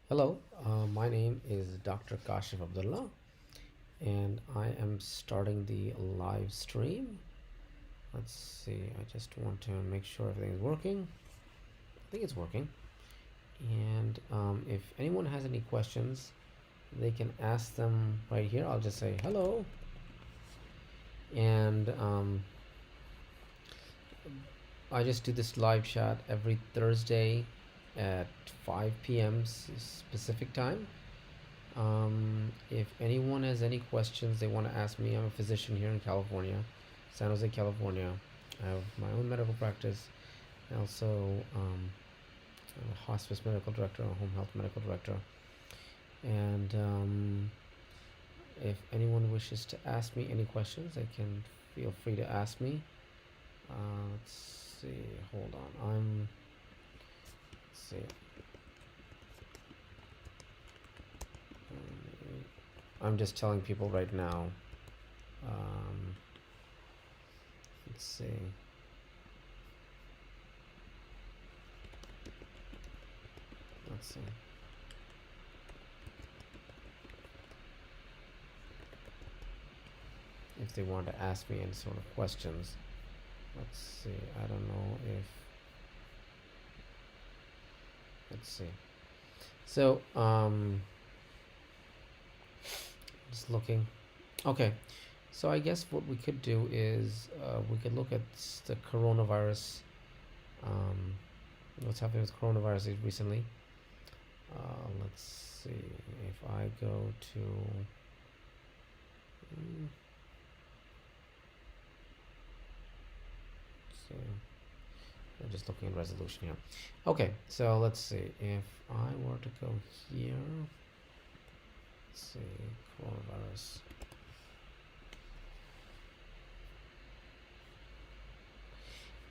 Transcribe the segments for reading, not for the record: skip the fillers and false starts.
Hello, my name is Dr. Kashif Abdullah, and I am starting the live stream. Let's see, I just want to make sure everything is working. I think it's working. And if anyone has any questions, they can ask them right here. I'll just say hello. And I just do this live chat every Thursday at 5 p.m. Specific time. If anyone has any questions they want to ask me, I'm a physician here in California, San Jose, California. I have my own medical practice. I also I'm a hospice medical director, a home health medical director. And if anyone wishes to ask me any questions, they can feel free to ask me. Let's see, hold on. Let's see. I'm just telling people right now. Let's see. Let's see. If they want to ask me any sort of questions. Let's see. I don't know if. Let's see. So, just looking. Okay. So I guess what we could do is we could look at the coronavirus. What's happening with coronavirus recently. Let's see if I go to. So I'm just looking at resolution here. Okay, so let's see if I were to go here. Let's see, coronavirus.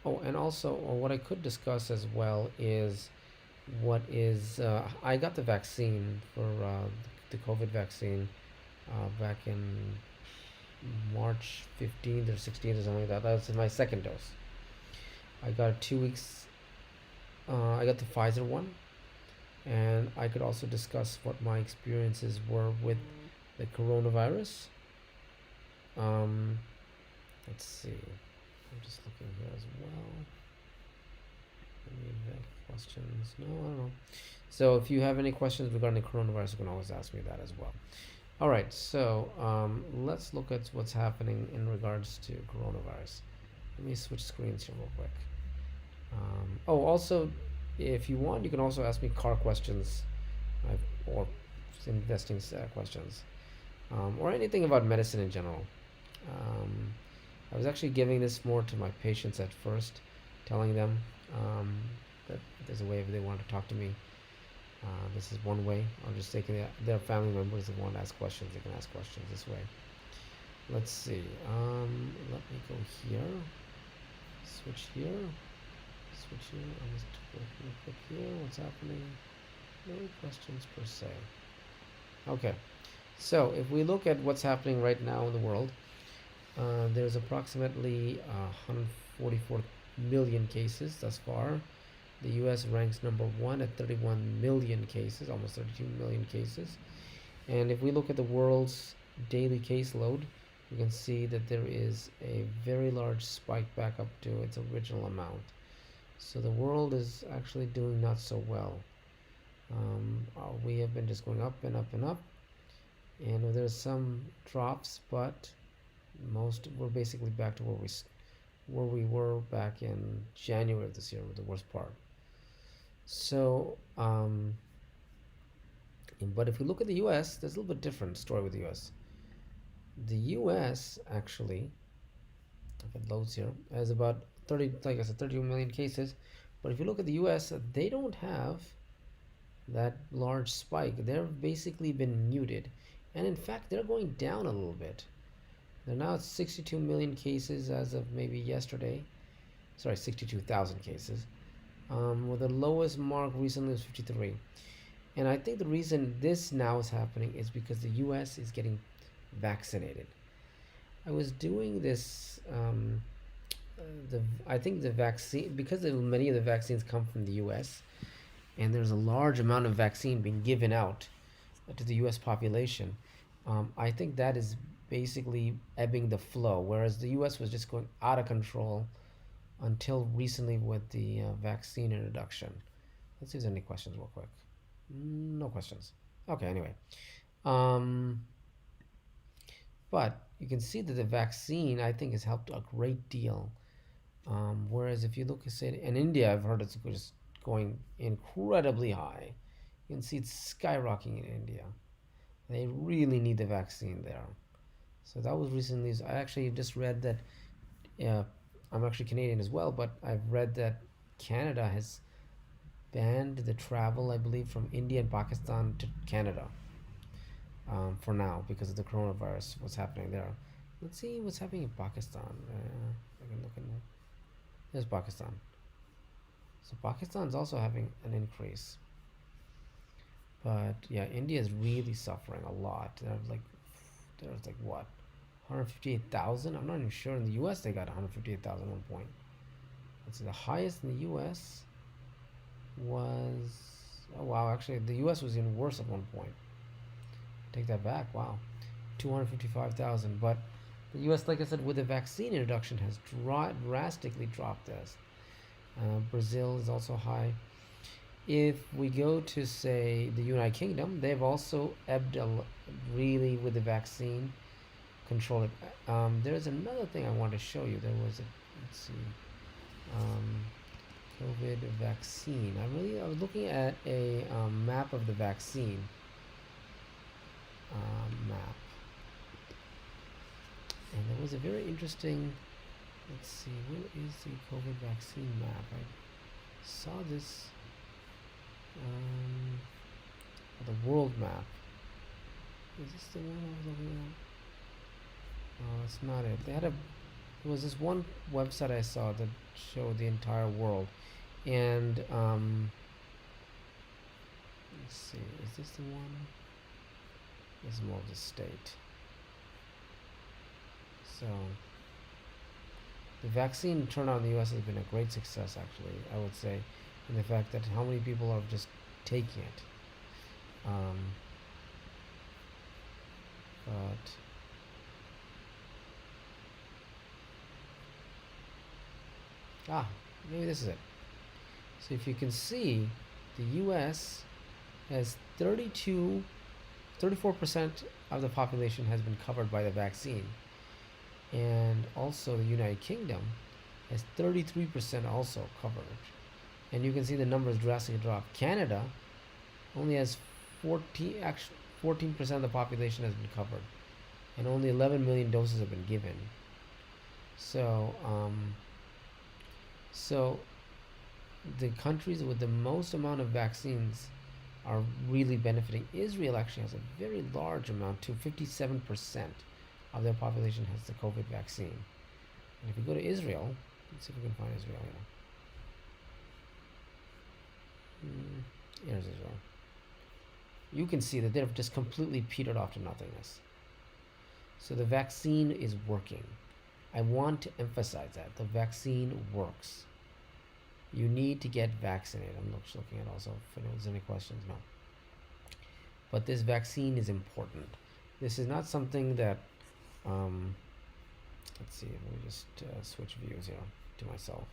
Oh, and also what I could discuss as well is what is I got the vaccine for the COVID vaccine back in March 15th or 16th or something like that. That's my second dose. I got 2 weeks. I got the Pfizer one, and I could also discuss what my experiences were with the coronavirus. Um, let's see. I'm just looking here as well. Any questions? No, I don't know. So if you have any questions regarding the coronavirus, you can always ask me that as well. All right, so let's look at what's happening in regards to coronavirus. Let me switch screens here real quick. Also, if you want, you can also ask me car questions or investing questions or anything about medicine in general. I was actually giving this more to my patients at first, telling them that there's a way if they want to talk to me. This is one way. I'm just taking their family members that want to ask questions. They can ask questions this way. Let's see. Let me go here. Switch here. Switch here. I'll just click here. What's happening? No questions per se. Okay. So if we look at what's happening right now in the world, there's approximately 144 million cases thus far. The US ranks number 1 at 31 million cases, almost 32 million cases. And if we look at the world's daily caseload, you can see that there is a very large spike back up to its original amount. So the world is actually doing not so well. We have been just going up and up and up. And there's some drops, but we're basically back to where we were back in January of this year, with the worst part. So, but if we look at the U.S., there's a little bit different story with the U.S. The U.S. actually, if it loads here, has about 32 million cases. But if you look at the U.S., they don't have that large spike. They've basically been muted, and in fact, they're going down a little bit. They're now at 62 million cases as of maybe yesterday. Sorry, 62,000 cases. Well, the lowest mark recently was 53. And I think the reason this now is happening is because the US is getting vaccinated. I was doing this, I think the vaccine, because many of the vaccines come from the US, and there's a large amount of vaccine being given out to the U.S. population, I think that is basically ebbing the flow, whereas the U.S. was just going out of control until recently with the vaccine introduction. Let's see if there's any questions real quick. No questions. Okay, anyway. Um, but you can see that the vaccine, I think, has helped a great deal. Whereas if you look at, say, in India, I've heard it's just going incredibly high. You can see it's skyrocketing in India. They really need the vaccine there. So that was recently. I actually just read that. I'm actually Canadian as well, but I've read that Canada has banned the travel, I believe, from India and Pakistan to Canada for now because of the coronavirus. What's happening there? Let's see what's happening in Pakistan. I can look in. There's Pakistan. So Pakistan's also having an increase. But yeah, India is really suffering a lot. There's like what, 158,000? I'm not even sure. In the U.S. they got 158,000 at one point. Let's see, the highest in the U.S. was, oh wow, actually the U.S. was even worse at one point. Take that back. Wow, 255,000. But the U.S., like I said, with the vaccine introduction, has drastically dropped this. Brazil is also high. If we go to, say, the United Kingdom, they've also ebbed really with the vaccine control. It. There's another thing I want to show you. There was a, let's see, COVID vaccine. I was looking at a map of the vaccine map, and there was a very interesting. Let's see, where is the COVID vaccine map? I saw this. The world map. Is this the one I was looking at? No, that's not it. There was this one website I saw that showed the entire world, and let's see, is this the one? This is more of the state. So the vaccine turnout in the U.S. has been a great success, actually, I would say, in the fact that how many people are just taking it. Maybe this is it. So if you can see, the U.S. has 34% of the population has been covered by the vaccine. And also the United Kingdom has 33% also covered. And you can see the numbers drastically drop. Canada only has 14% of the population has been covered, and only 11 million doses have been given. So, so the countries with the most amount of vaccines are really benefiting. Israel actually has a very large amount, to 57% of their population has the COVID vaccine. And if you go to Israel, let's see if we can find Israel here. Here's Israel. You can see that they've just completely petered off to nothingness. So the vaccine is working. I want to emphasize that. The vaccine works. You need to get vaccinated. I'm just looking at also if there's any questions. No. But this vaccine is important. This is not something that, let's see, let me just switch views here to myself.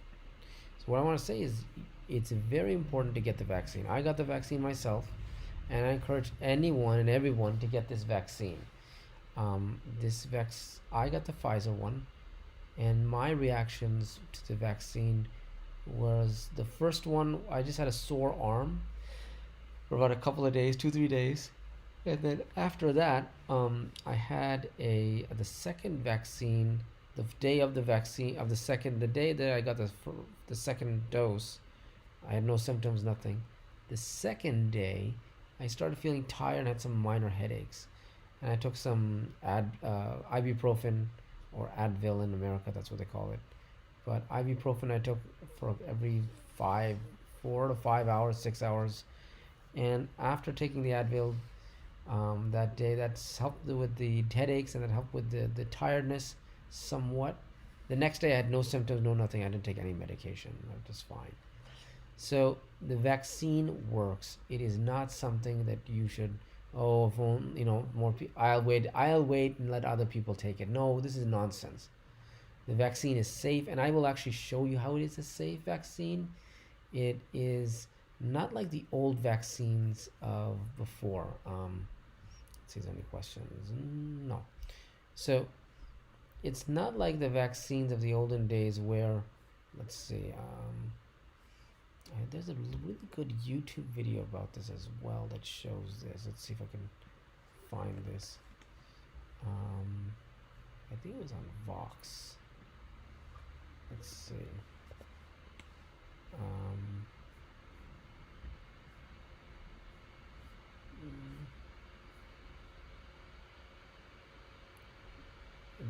So what I want to say is it's very important to get the vaccine. I got the vaccine myself, and I encourage anyone and everyone to get this vaccine. I got the Pfizer one, and my reactions to the vaccine was the first one, I just had a sore arm for about a couple of days, 2-3 days. And then after that, I had the second vaccine, the day of the vaccine, the day that I got the second dose, I had no symptoms, nothing. The second day, I started feeling tired and had some minor headaches. And I took some ibuprofen, or Advil in America, that's what they call it. But ibuprofen I took for every 4 to 5 hours, 6 hours. And after taking the Advil that day, that's helped with the headaches, and that helped with the tiredness somewhat. The next day I had no symptoms, no nothing. I didn't take any medication. I was just fine. So the vaccine works. It is not something that you should, oh, if only, more people, I'll wait and let other people take it. No, this is nonsense. The vaccine is safe, and I will actually show you how it is a safe vaccine. It is not like the old vaccines of before. Let's see if there's any questions. No. So it's not like the vaccines of the olden days where, let's see, there's a really good YouTube video about this as well that shows this. Let's see if I can find this. I think it was on Vox. Let's see.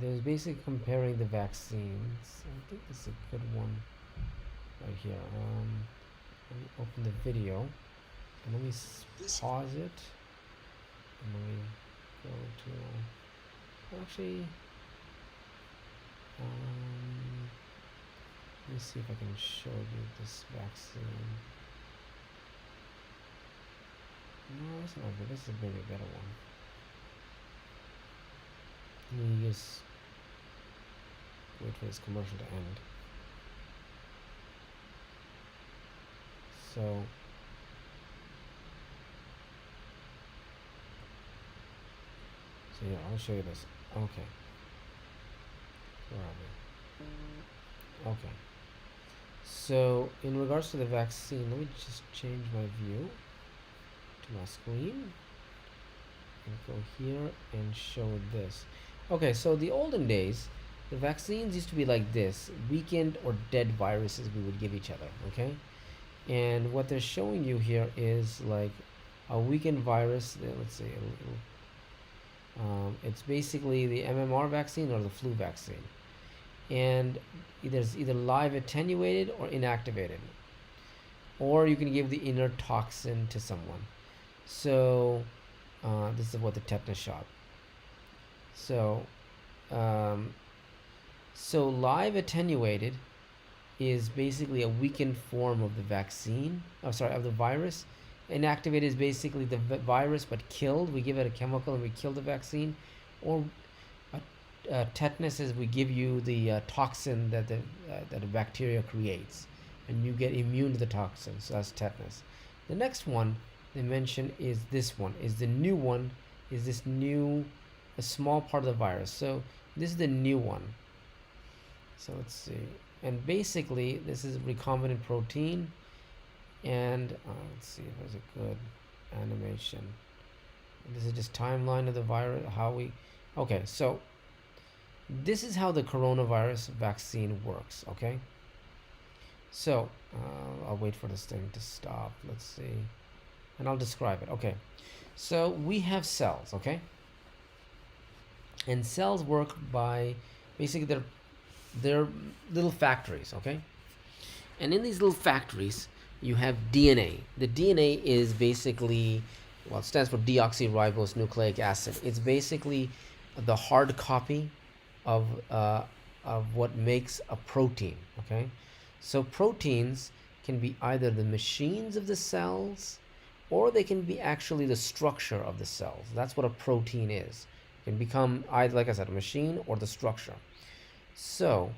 There's basically comparing the vaccines. I think this is a good one right here. Let me open the video and let me pause it, and let me go to actually let me see if I can show you this vaccine. No, it's not good. This is maybe a better one. Let me just wait for this commercial to end. So yeah, I'll show you this. Okay. Where are we? Okay. So in regards to the vaccine, let me just change my view to my screen and go here and show this. Okay, so the olden days, the vaccines used to be like this: weakened or dead viruses we would give each other. Okay, and what they're showing you here is like a weakened virus. Let's say it's basically the MMR vaccine or the flu vaccine, and it's either live attenuated or inactivated, or you can give the inner toxin to someone. So this is what the tetanus shot. So so live attenuated is basically a weakened form of the vaccine, of the virus. Inactivated is basically the virus but killed. We give it a chemical and we kill the vaccine. Or tetanus is we give you the toxin that the bacteria creates, and you get immune to the toxin. So that's tetanus. The next one they mention is this one. Is the new one? Is this new? A small part of the virus. So this is the new one. So let's see. And basically, this is recombinant protein. And let's see if there's a good animation. This is just timeline of the virus. Okay, so this is how the coronavirus vaccine works. Okay. So I'll wait for this thing to stop. Let's see. And I'll describe it. Okay. So we have cells. Okay. And cells work by basically they're little factories, okay? And in these little factories, you have DNA. The DNA is basically, well, it stands for deoxyribose nucleic acid. It's basically the hard copy of what makes a protein, okay? So proteins can be either the machines of the cells, or they can be actually the structure of the cells. That's what a protein is. Can become either, like I said, a machine or the structure. So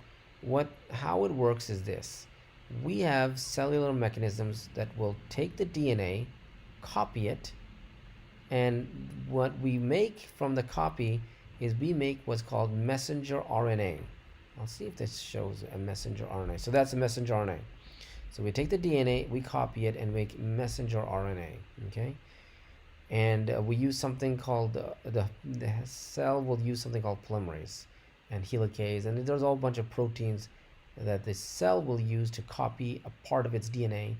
how it works is this: we have cellular mechanisms that will take the DNA, copy it, and what we make from the copy is we make what's called messenger RNA. I'll see if this shows a messenger RNA. So that's a messenger RNA. So we take the DNA, we copy it, and make messenger RNA. Okay. And we use something called the cell will use something called polymerase and helicase, and there's a whole bunch of proteins that the cell will use to copy a part of its DNA,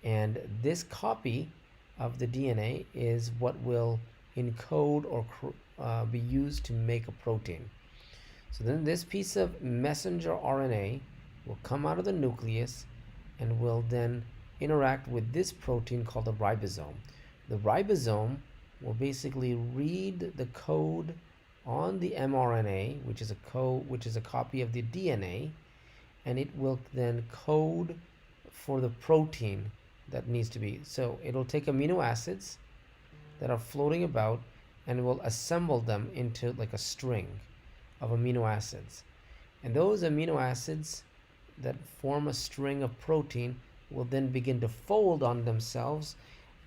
and this copy of the DNA is what will encode or be used to make a protein. So then this piece of messenger RNA will come out of the nucleus and will then interact with this protein called the ribosome. The ribosome will basically read the code on the mRNA, which is a copy of the DNA, and it will then code for the protein that needs to be. So it'll take amino acids that are floating about and will assemble them into like a string of amino acids. And those amino acids that form a string of protein will then begin to fold on themselves,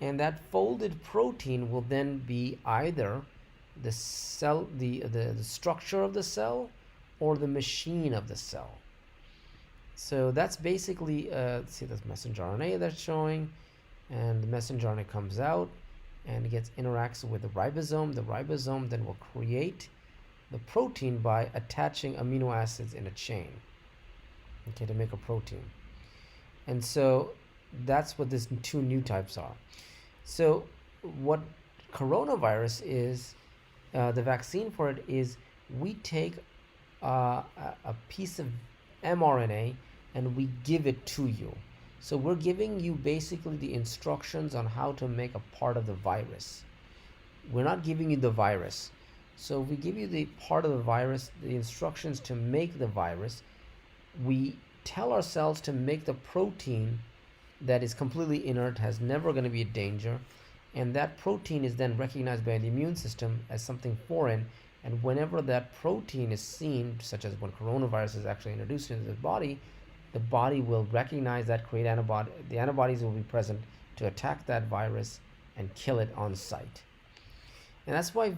and that folded protein will then be either the cell, the structure of the cell, or the machine of the cell. So that's basically, see this messenger RNA that's showing, and the messenger RNA comes out and interacts with the ribosome. The ribosome then will create the protein by attaching amino acids in a chain, okay, to make a protein. And so that's what these two new types are. So what coronavirus is, the vaccine for it is, we take a piece of mRNA and we give it to you. So we're giving you basically the instructions on how to make a part of the virus. We're not giving you the virus. So we give you the part of the virus, the instructions to make the virus. We tell our cells to make the protein that is completely inert, has never going to be a danger, and that protein is then recognized by the immune system as something foreign. And whenever that protein is seen, such as when coronavirus is actually introduced into the body will recognize that, create antibody. The antibodies will be present to attack that virus and kill it on site. And that's why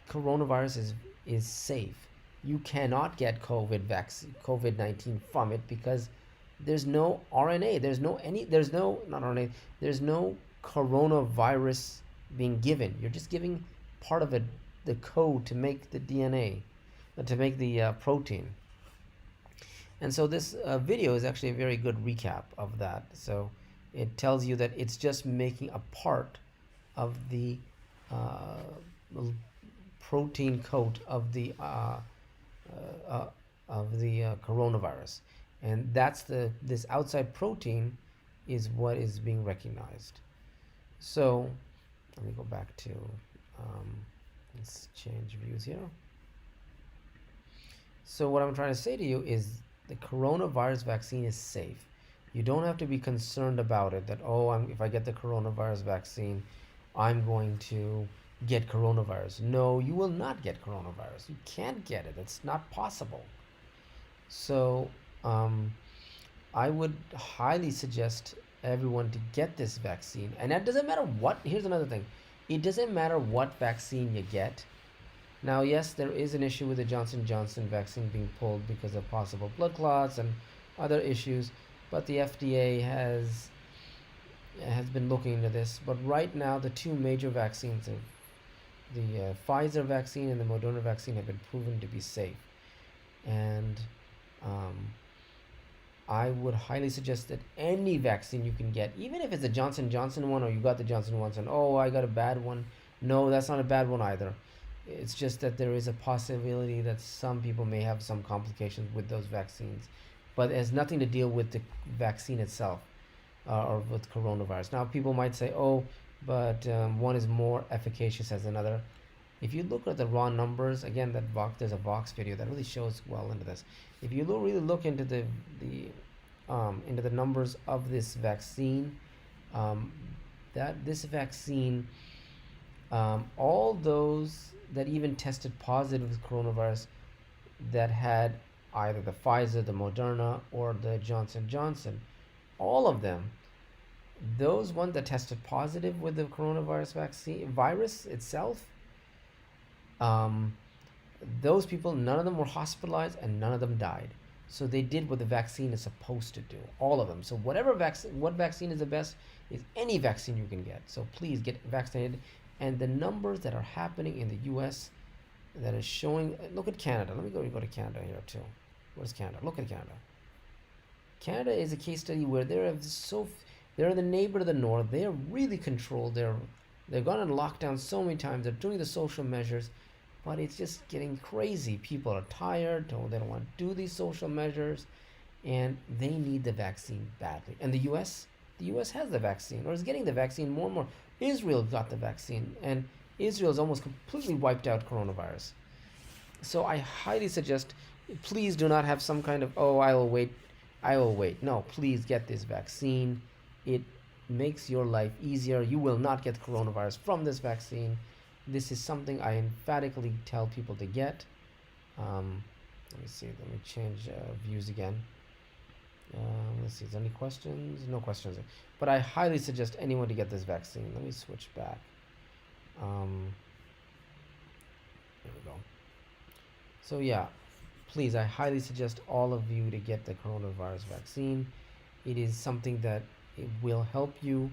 coronavirus is safe. You cannot get COVID-19 from it because there's no RNA. There's no coronavirus being given. You're just giving part of it, the code to make the DNA, to make the protein. And so this video is actually a very good recap of that. So it tells you that it's just making a part of the protein coat of the coronavirus, and that's this outside protein is what is being recognized. So let me go back to let's change views here. So what I'm trying to say to you is the coronavirus vaccine is safe. You don't have to be concerned about it, that if I get the coronavirus vaccine, I'm going to get coronavirus. No, you will not get coronavirus. You can't get it. It's not possible. So I would highly suggest everyone to get this vaccine. And that doesn't matter what, here's another thing. It doesn't matter what vaccine you get. Now, yes, there is an issue with the Johnson & Johnson vaccine being pulled because of possible blood clots and other issues, but the FDA has been looking into this. But right now, the two major vaccines, the Pfizer vaccine and the Moderna vaccine, have been proven to be safe. And I would highly suggest that any vaccine you can get, even if it's a Johnson & Johnson one, or you got the Johnson one and I got a bad one. No, that's not a bad one either. It's just that there is a possibility that some people may have some complications with those vaccines, but it has nothing to deal with the vaccine itself or with coronavirus. Now, people might say, but one is more efficacious as another. If you look at the raw numbers, again, there's a Vox video that really shows well into this. If you really look into the numbers of this vaccine, all those that even tested positive with coronavirus that had either the Pfizer, the Moderna, or the Johnson & Johnson, all of them, those ones that tested positive with the coronavirus virus itself, those people, none of them were hospitalized and none of them died. So they did what the vaccine is supposed to do, all of them. So what vaccine is the best is any vaccine you can get. So please get vaccinated. And the numbers that are happening in the U.S. that is showing, look at Canada. Let me go to Canada here too. Where's Canada? Look at Canada. Canada is a case study where they're the neighbor to the north. They are really controlled. They've gone on lockdown so many times. They're doing the social measures, but it's just getting crazy. People are tired. They don't want to do these social measures, and they need the vaccine badly. And the U.S. has the vaccine, or is getting the vaccine more and more. Israel got the vaccine, and Israel's almost completely wiped out coronavirus. So I highly suggest, please do not have some kind of, I'll wait I will wait. No, please get this vaccine. It makes your life easier. You will not get coronavirus from this vaccine. This is something I emphatically tell people to get. Let me see. Let me change views again. Let's see. Is there any questions? No questions. But I highly suggest anyone to get this vaccine. Let me switch back. There we go. So yeah, please, I highly suggest all of you to get the coronavirus vaccine. It is something that it will help you,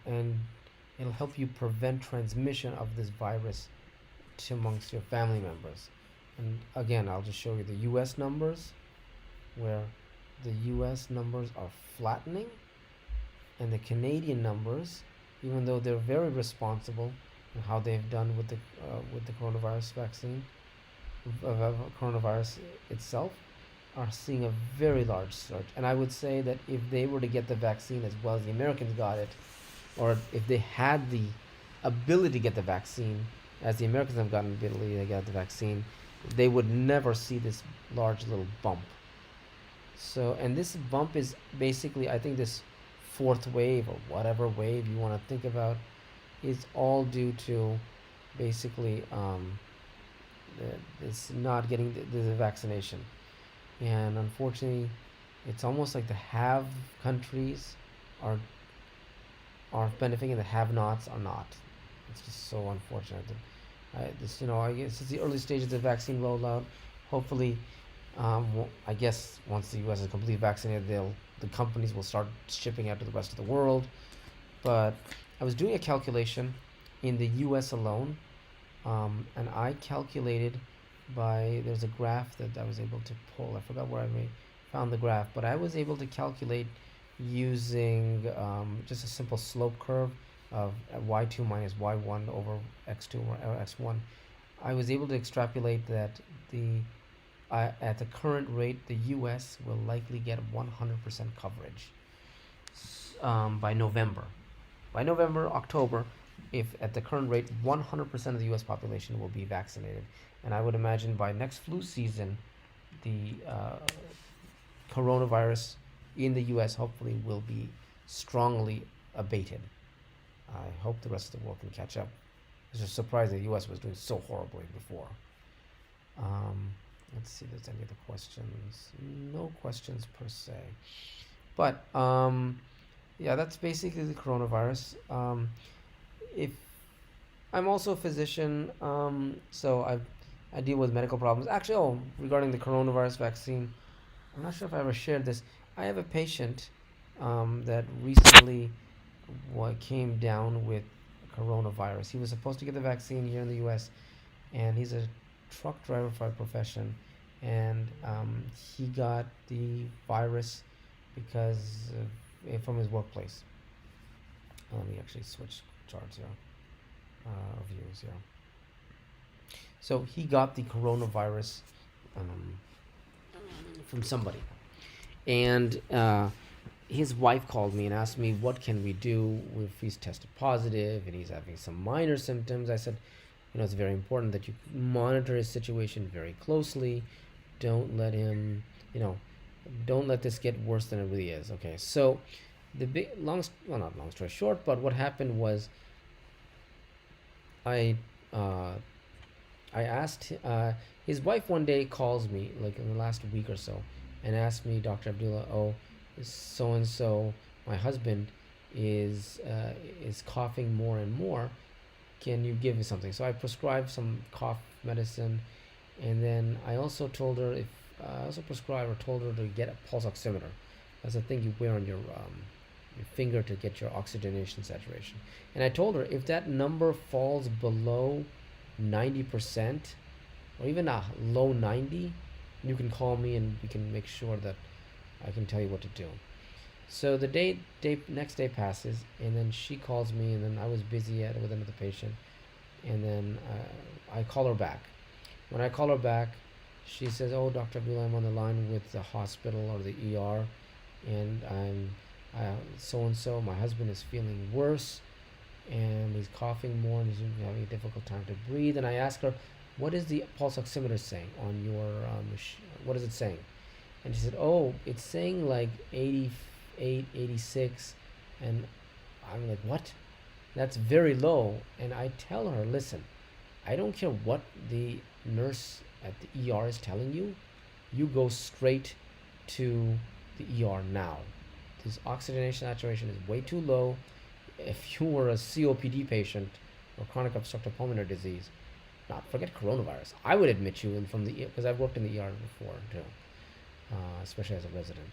and it'll help you prevent transmission of this virus to amongst your family members. And again, I'll just show you the U.S. numbers, where the U.S. numbers are flattening, and the Canadian numbers, even though they're very responsible in how they've done with the coronavirus vaccine, coronavirus itself, are seeing a very large surge. And I would say that if they were to get the vaccine as well as the Americans got it, or if they had the ability to get the vaccine as the Americans have gotten the ability to get the vaccine, they would never see this large little bump. So, and this bump is basically, I think this fourth wave or whatever wave you want to think about is all due to basically this not getting the vaccination. And unfortunately, it's almost like the have countries are benefiting and the have-nots are not. It's just so unfortunate. I guess it's the early stages of the vaccine rollout. Hopefully, I guess once the U.S. is completely vaccinated, the companies will start shipping out to the rest of the world. But I was doing a calculation in the U.S. alone, and I calculated there's a graph that I was able to pull. I forgot where I found the graph, but I was able to calculate using just a simple slope curve of y2 minus y1 over x2 or x1. I was able to extrapolate that at the current rate, the U.S. will likely get 100% coverage by November. By November, October, if at the current rate, 100% of the U.S. population will be vaccinated. And I would imagine by next flu season, the coronavirus in the U.S. hopefully will be strongly abated. I hope the rest of the world can catch up. It's just surprising the U.S. was doing so horribly before. Let's see if there's any other questions. No questions per se. But yeah, that's basically the coronavirus. If I'm also a physician, so I deal with medical problems. Actually, regarding the coronavirus vaccine, I'm not sure if I ever shared this. I have a patient that recently came down with coronavirus. He was supposed to get the vaccine here in the U.S., and he's a truck driver by profession, and he got the virus because from his workplace. Let me actually switch charts here, views here. So he got the coronavirus from somebody, and his wife called me and asked me what can we do if he's tested positive and he's having some minor symptoms. I said, it's very important that you monitor his situation very closely. Don't let him, don't let this get worse than it really is. Okay, so not long story short, but what happened was I asked his wife one day calls me like in the last week or so and asked me, Dr. Abdullah, so and so, my husband is coughing more and more. Can you give me something? So I prescribed some cough medicine, and then I also told her to get a pulse oximeter. That's a thing you wear on your finger to get your oxygenation saturation. And I told her if that number falls below 90% or even a low 90, you can call me and we can make sure that I can tell you what to do. So the next day passes, and then she calls me, and then I was busy with another patient, and then I call her back. When I call her back, she says, Dr. Abdullah, I'm on the line with the hospital or the ER, and I'm so-and-so, my husband is feeling worse, and he's coughing more, and he's having a difficult time to breathe. And I ask her, what is the pulse oximeter saying on your what is it saying? And she said, oh, it's saying like 88, 86. And I'm like, what? That's very low. And I tell her, listen, I don't care what the nurse at the ER is telling you. You go straight to the ER now. This oxygenation saturation is way too low. If you were a COPD patient or chronic obstructive pulmonary disease, not forget coronavirus, I would admit you in from the because I've worked in the ER before too, especially as a resident.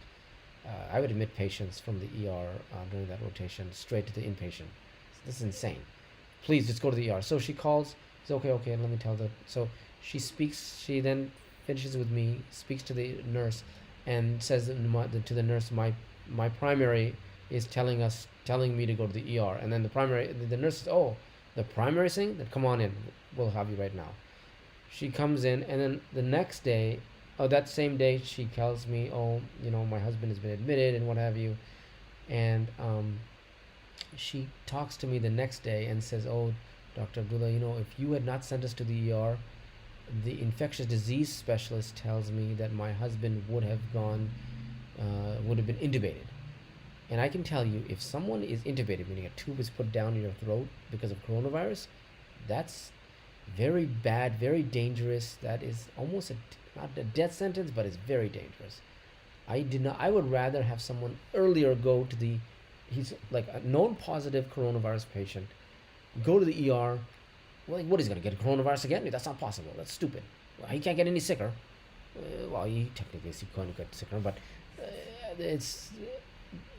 I would admit patients from the ER during that rotation straight to the inpatient. This is insane. Please just go to the ER. So she calls. Says, okay, let me tell the. So she speaks. She then finishes with me, speaks to the nurse, and says to the nurse, my primary is telling me to go to the ER. And then the nurse says, oh, the primary thing, then come on in. We'll have you right now. She comes in, and then the next day, that same day, she tells me, oh, my husband has been admitted and what have you. And she talks to me the next day and says, oh, Dr. Abdullah, if you had not sent us to the ER, the infectious disease specialist tells me that my husband would have been intubated. And I can tell you, if someone is intubated, meaning a tube is put down in your throat because of coronavirus, that's very bad, very dangerous. That is almost not a death sentence, but it's very dangerous. I would rather have someone earlier go to he's like a known positive coronavirus patient, go to the ER. Well, what is he going to get coronavirus again? That's not possible. That's stupid. Well, he can't get any sicker. Well, he technically can't get sicker, but it's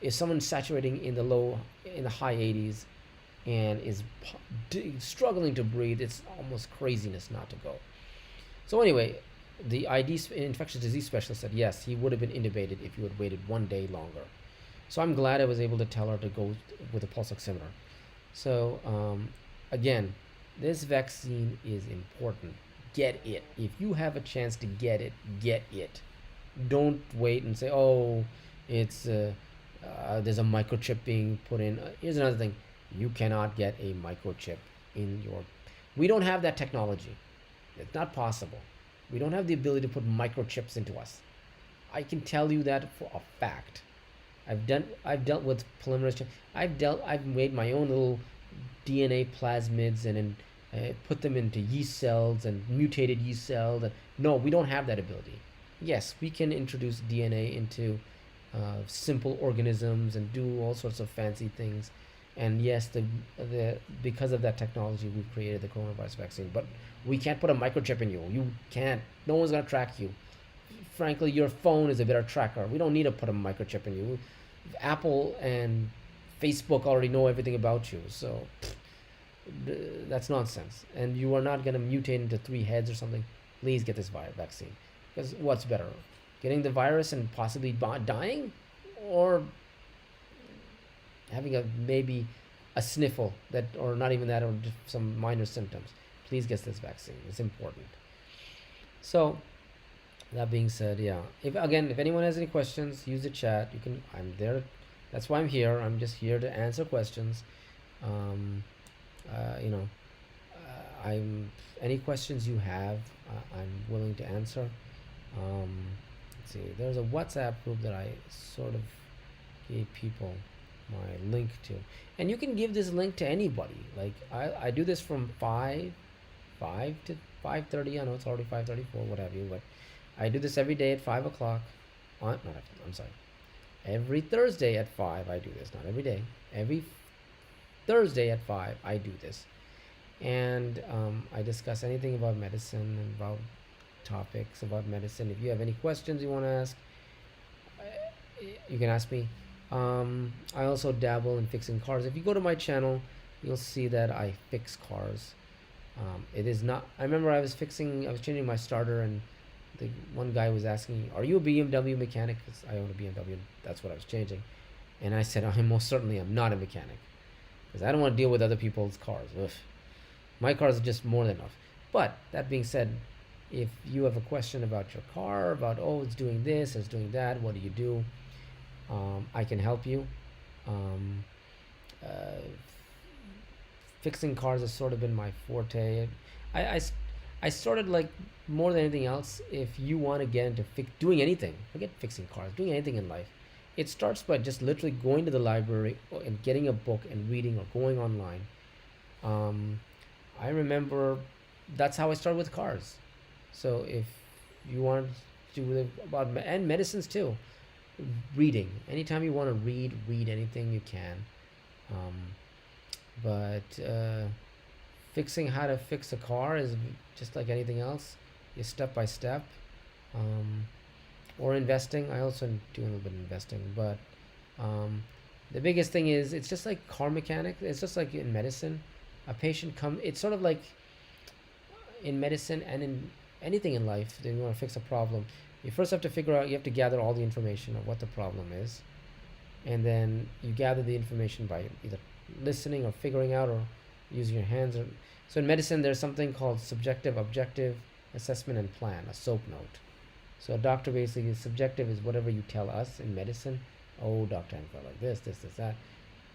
if someone's saturating in the high 80s and is struggling to breathe, it's almost craziness not to go. So anyway, the infectious disease specialist said yes, he would have been intubated if you had waited 1 day longer. So I'm glad I was able to tell her to go with a pulse oximeter. So again, this vaccine is important. Get it. If you have a chance to get it, get it. Don't wait and say, oh, it's there's a microchip being put in. Here's another thing. You cannot get a microchip in your... We don't have that technology. It's not possible. We don't have the ability to put microchips into us. I can tell you that for a fact. I've dealt with polymerase. I've made my own little DNA plasmids and put them into yeast cells and mutated yeast cells. No, we don't have that ability. Yes, we can introduce DNA into simple organisms and do all sorts of fancy things. And yes, because of that technology, we've created the coronavirus vaccine. But we can't put a microchip in you. You can't. No one's gonna track you. Frankly, your phone is a better tracker. We don't need to put a microchip in you. Apple and Facebook already know everything about you, so that's nonsense. And you are not going to mutate into 3 heads or something. Please get this vaccine. Because what's better? Getting the virus and possibly dying? Or having maybe a sniffle, or not even that, or just some minor symptoms? Please get this vaccine. It's important. So, that being said, yeah. If anyone has any questions, use the chat. I'm there. That's why I'm here. I'm just here to answer questions. Any questions you have, I'm willing to answer. Let's see. There's a WhatsApp group that I sort of gave people my link to, and you can give this link to anybody. Like I do this from 5 to 5:30. I know it's already 5:34, what have you, but I do this every day at 5 o'clock. Every Thursday at 5 I do this. Not every day. Every Thursday at 5 I do this. And I discuss anything about medicine and about topics about medicine. If you have any questions you want to ask, you can ask me. I also dabble in fixing cars. If you go to my channel, you'll see that I fix cars. It is not... I remember I was changing my starter, and the one guy was asking, are you a BMW mechanic? Because I own a BMW, that's what I was changing. And I said, I most certainly am not a mechanic, because I don't want to deal with other people's cars. Ugh. My cars are just more than enough. But that being said, if you have a question about your car, about, oh, it's doing this, it's doing that, what do you do? I can help you. Fixing cars has sort of been my forte. I started like more than anything else. If you want to get into doing anything, forget fixing cars, doing anything in life, it starts by just literally going to the library and getting a book and reading or going online. Um, I remember that's how I started with cars. So if you want to do about and medicines too, reading. Anytime you want to read anything you can. Um, but fixing how to fix a car is just like anything else, is step by step. Um, or investing. I also do a little bit of investing, but um, the biggest thing is it's just like car mechanic. It's just like in medicine. A patient come. It's sort of like in medicine and in anything in life. Then you want to fix a problem. You first have to figure out. You have to gather all the information of what the problem is, and then you gather the information by either listening or figuring out or using your hands. So in medicine, there's something called subjective, objective, assessment, and plan. A SOAP note. So a doctor basically, subjective is whatever you tell us in medicine. Oh, doctor, I felt like this, that.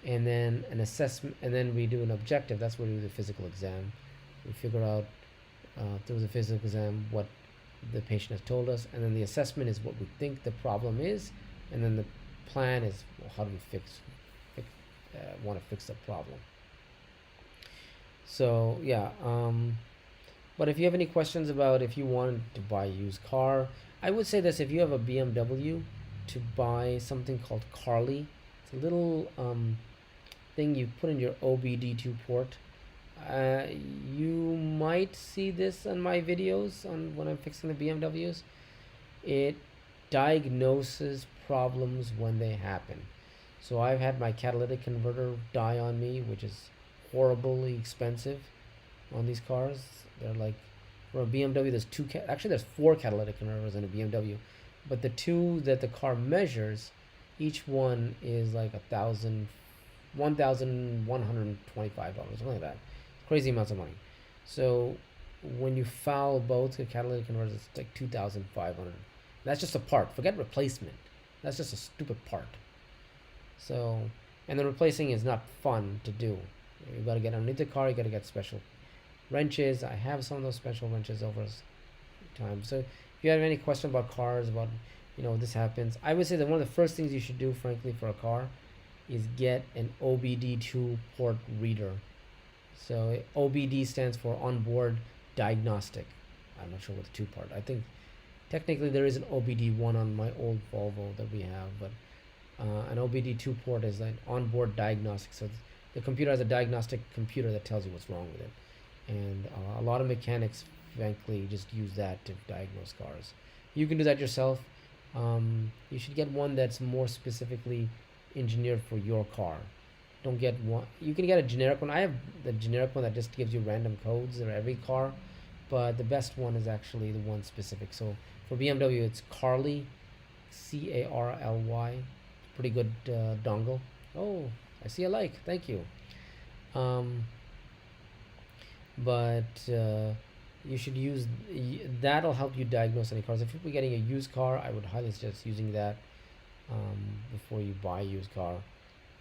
And then an assessment, and then we do an objective. That's where we do the physical exam. We figure out through the physical exam what the patient has told us. And then the assessment is what we think the problem is. And then the plan is, well, how do we want to fix the problem. So, yeah. But if you have any questions about if you wanted to buy a used car, I would say this: if you have a BMW, to buy something called Carly. It's a little thing you put in your OBD2 port. Uh, you might see this on my videos on when I'm fixing the BMWs. It diagnoses problems when they happen. So I've had my catalytic converter die on me, which is horribly expensive on these cars. They're like, for a BMW, actually there's 4 catalytic converters in a BMW, but the 2 that the car measures, each one is like $1,125, something like that. Crazy amounts of money. So when you foul both the catalytic converters, it's like 2,500. That's just a part. Forget replacement. That's just a stupid part. So, and the replacing is not fun to do. You got to get underneath the car. You got to get special wrenches. I have some of those special wrenches over time. So if you have any question about cars, about this happens, I would say that one of the first things you should do, frankly, for a car, is get an OBD2 port reader. So OBD stands for onboard diagnostic. I'm not sure what the 2 part. I think technically there is an OBD1 on my old Volvo that we have, but an OBD2 port is like onboard diagnostic. So the computer has a diagnostic computer that tells you what's wrong with it. And a lot of mechanics, frankly, just use that to diagnose cars. You can do that yourself. You should get one that's more specifically engineered for your car. Don't get one. You can get a generic one. I have the generic one that just gives you random codes for every car, but the best one is actually the one specific. So for BMW, it's Carly, Carly. Pretty good dongle. Oh, I see a like. Thank you. But you should use that'll help you diagnose any cars. If you're getting a used car, I would highly suggest using that before you buy a used car.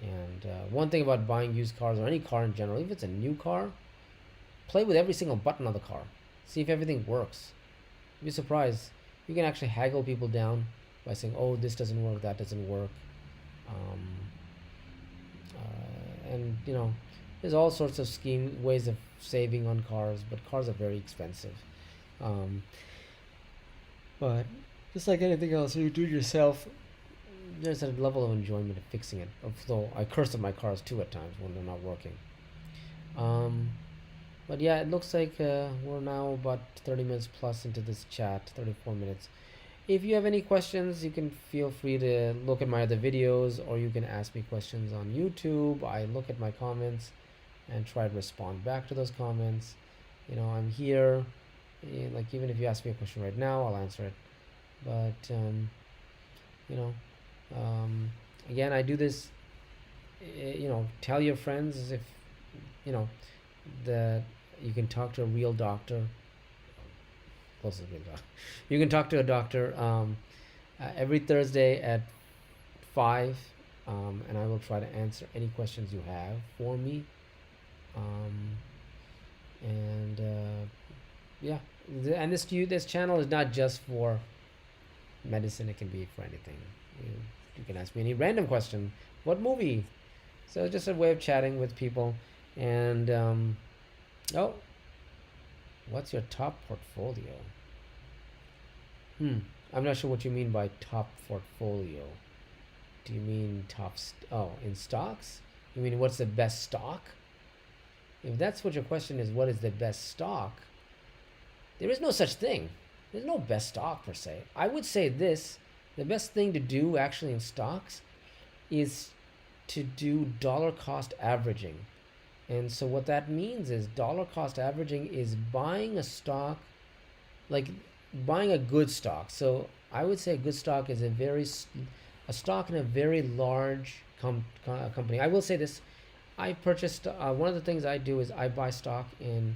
And one thing about buying used cars or any car in general, if it's a new car, play with every single button on the car. See if everything works. You'll be surprised. You can actually haggle people down by saying, "Oh, this doesn't work, that doesn't work," and there's all sorts of ways of saving on cars, but cars are very expensive. But just like anything else, you do it yourself, there's a level of enjoyment of fixing it. Although I curse at my cars too at times when they're not working. But yeah, it looks like we're now about 30 minutes plus into this chat, 34 minutes. If you have any questions, you can feel free to look at my other videos, or you can ask me questions on YouTube. I look at my comments and try to respond back to those comments. I'm here. Like, even if you ask me a question right now, I'll answer it. But again, I do this. Tell your friends if that you can talk to a real doctor. Close to a real doctor. You can talk to a doctor every Thursday at 5, and I will try to answer any questions you have for me. And yeah. And this channel is not just for medicine. It can be for anything. You, you can ask me any random question. What movie? So just a way of chatting with people. And oh, what's your top portfolio? Hmm. I'm not sure what you mean by top portfolio. Do you mean oh, in stocks? You mean what's the best stock? If that's what your question is, what is the best stock? There is no such thing. There's no best stock per se. I would say this, the best thing to do actually in stocks is to do dollar cost averaging. And so what that means is dollar cost averaging is buying a stock, like buying a good stock. So I would say a good stock is a stock in a very large company. I will say this, I purchased, one of the things I do is I buy stock in,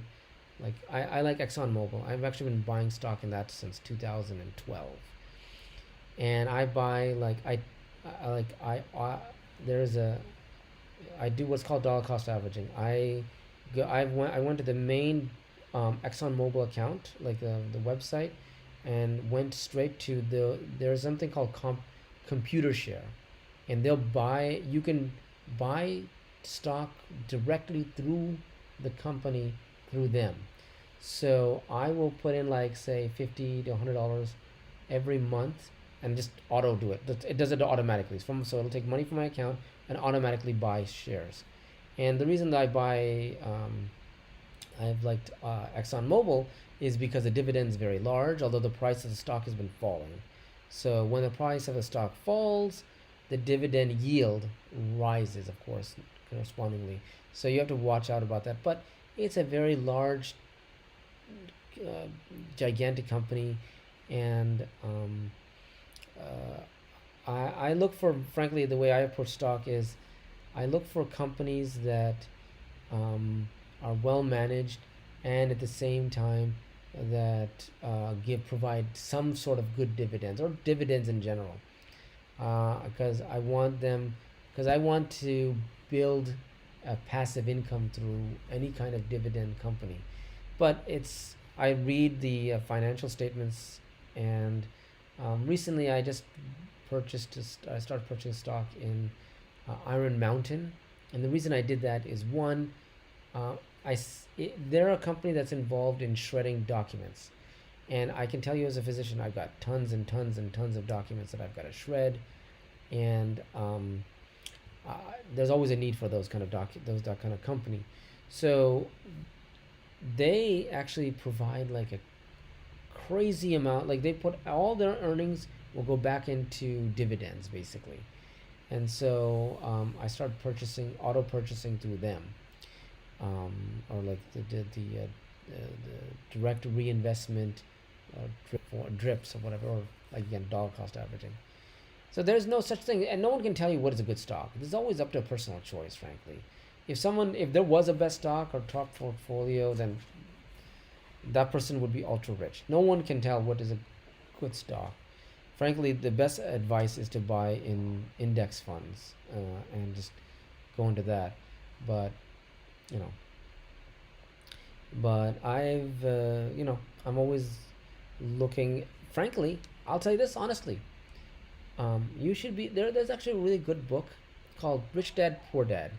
like, I like ExxonMobil. I've actually been buying stock in that since 2012. And I buy, like, there's a, I do what's called dollar cost averaging. I went to the main ExxonMobil account, like the website, and went straight to there's something called computer share, and you can buy stock directly through the company through them. So I will put in, like, say $50 to $100 every month and just auto do it. It does it automatically. So it'll take money from my account and automatically buy shares. And the reason that I've liked ExxonMobil is because the dividend is very large, although the price of the stock has been falling. So when the price of the stock falls, the dividend yield rises, of course, correspondingly. So you have to watch out about that. But it's a very large, gigantic company, and I look for, frankly, the way I approach stock is I look for companies that are well managed, and at the same time that provide some sort of good dividends, or dividends in general, because I want to build a passive income through any kind of dividend company. But I read the financial statements, and recently I started purchasing stock in Iron Mountain, and the reason I did that is, one, they're a company that's involved in shredding documents, and I can tell you as a physician, I've got tons and tons and tons of documents that I've got to shred, and there's always a need for that kind of company. So they actually provide, like, a crazy amount, like they put all their earnings will go back into dividends basically. And so I started auto purchasing through them, or like the direct reinvestment, drips or whatever, or, like, again, dollar cost averaging. So there's no such thing, and no one can tell you what is a good stock. It's always up to a personal choice, frankly. If there was a best stock or top portfolio, then that person would be ultra rich. No one can tell what is a good stock. Frankly, the best advice is to buy in index funds, and just go into that. But I'm always looking. Frankly, I'll tell you this honestly. You should be there. There's actually a really good book called Rich Dad Poor Dad.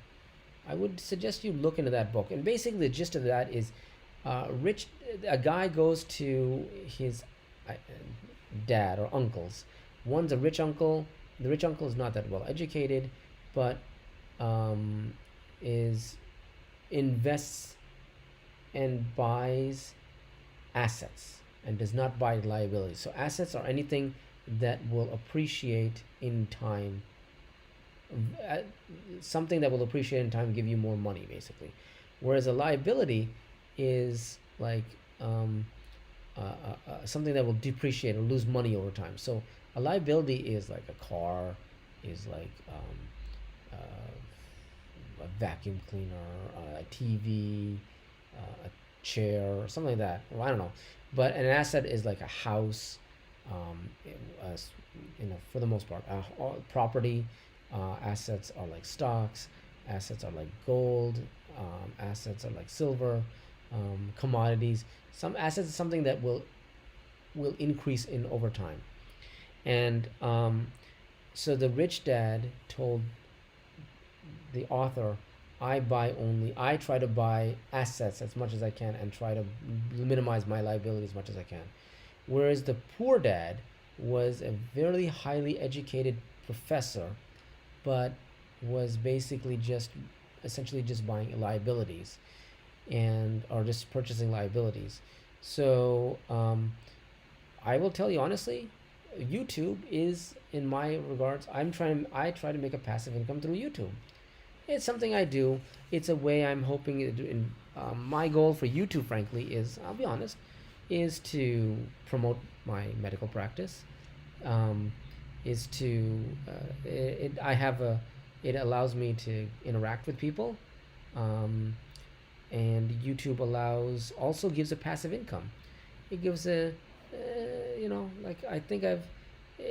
I would suggest you look into that book. And basically, the gist of that is, a guy goes to his dad or uncles. One's a rich uncle. The rich uncle is not that well educated, but invests and buys assets and does not buy liabilities. So assets are anything that will appreciate in time, something that will appreciate in time, give you more money basically. Whereas a liability is like something that will depreciate or lose money over time. So a liability is like a car, is like a vacuum cleaner, a TV, a chair, or something like that. Well, I don't know. But an asset is like a house, for the most part. Property assets are like stocks. Assets are like gold. Assets are like silver. commodities. Some assets is something that will increase in over time. And so the rich dad told the author, I try to buy assets as much as I can and try to minimize my liability as much as I can. Whereas the poor dad was a very highly educated professor, but was basically just essentially just buying liabilities and or just purchasing liabilities. So I will tell you honestly, YouTube is, in my regards, I try to make a passive income through YouTube. It's something I do. It's a way I'm hoping to do. My goal for YouTube, frankly, is, I'll be honest, is to promote my medical practice. Um, is to I have a it allows me to interact with people, um, and YouTube allows also gives a passive income. It gives a like I think I've uh,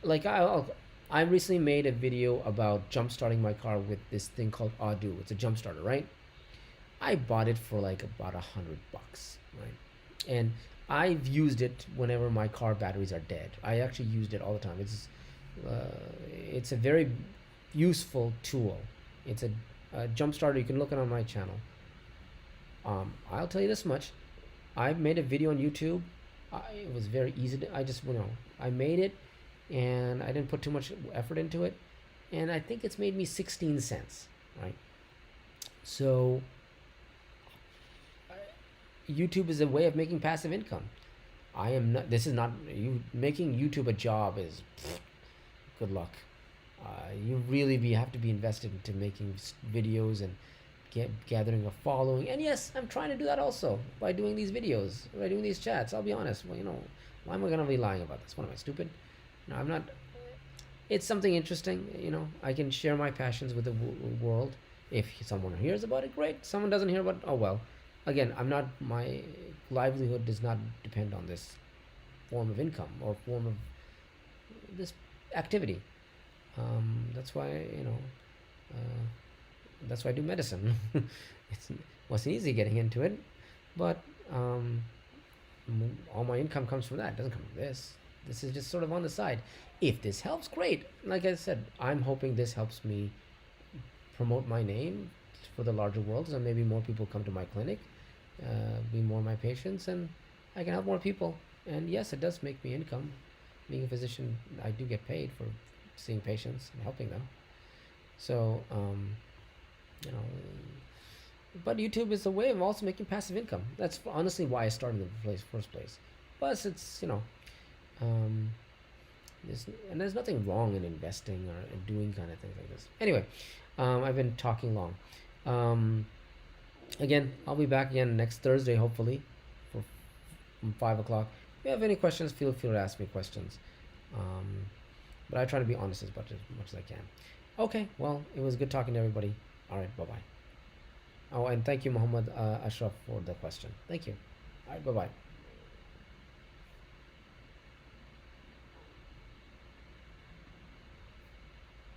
like I recently made a video about jump starting my car with this thing called Audu. It's a jump starter, right? I bought it for like about $100, right? And I've used it whenever my car batteries are dead. I actually used it all the time. It's a very useful tool. It's a jump starter. You can look it on my channel. I'll tell you this much. I made a video on YouTube. It was very easy. I just I made it, and I didn't put too much effort into it, and I think it's made me 16 cents, right? So YouTube is a way of making passive income. I am not. This is not you making YouTube a job. Is good luck. You really have to be invested into making videos and gathering a following. And yes, I'm trying to do that also by doing these videos, by doing these chats. I'll be honest. Well, why am I gonna be lying about this? What am I, stupid? No, I'm not. It's something interesting. I can share my passions with the world. If someone hears about it, great. Someone doesn't hear about it, oh well. Again, my livelihood does not depend on this form of income or form of this activity. That's why that's why I do medicine. It wasn't easy getting into it, but all my income comes from that. It doesn't come from this. This is just sort of on the side. If this helps, great. Like I said, I'm hoping this helps me promote my name for the larger world, so maybe more people come to my clinic, be more my patients, and I can help more people. And yes, it does make me income. Being a physician, I do get paid for seeing patients and helping them. So, you know, but YouTube is a way of also making passive income. That's honestly why I started in the first place. Plus, it's um, there's nothing wrong in investing or in doing kind of things like this. Anyway, I've been talking long. Again, I'll be back again next Thursday, hopefully, from 5 o'clock. If you have any questions, feel free to ask me questions. But I try to be honest as much as I can. Okay, well, it was good talking to everybody. All right, bye-bye. Oh, and thank you, Muhammad Ashraf, for the question. Thank you. All right, bye-bye.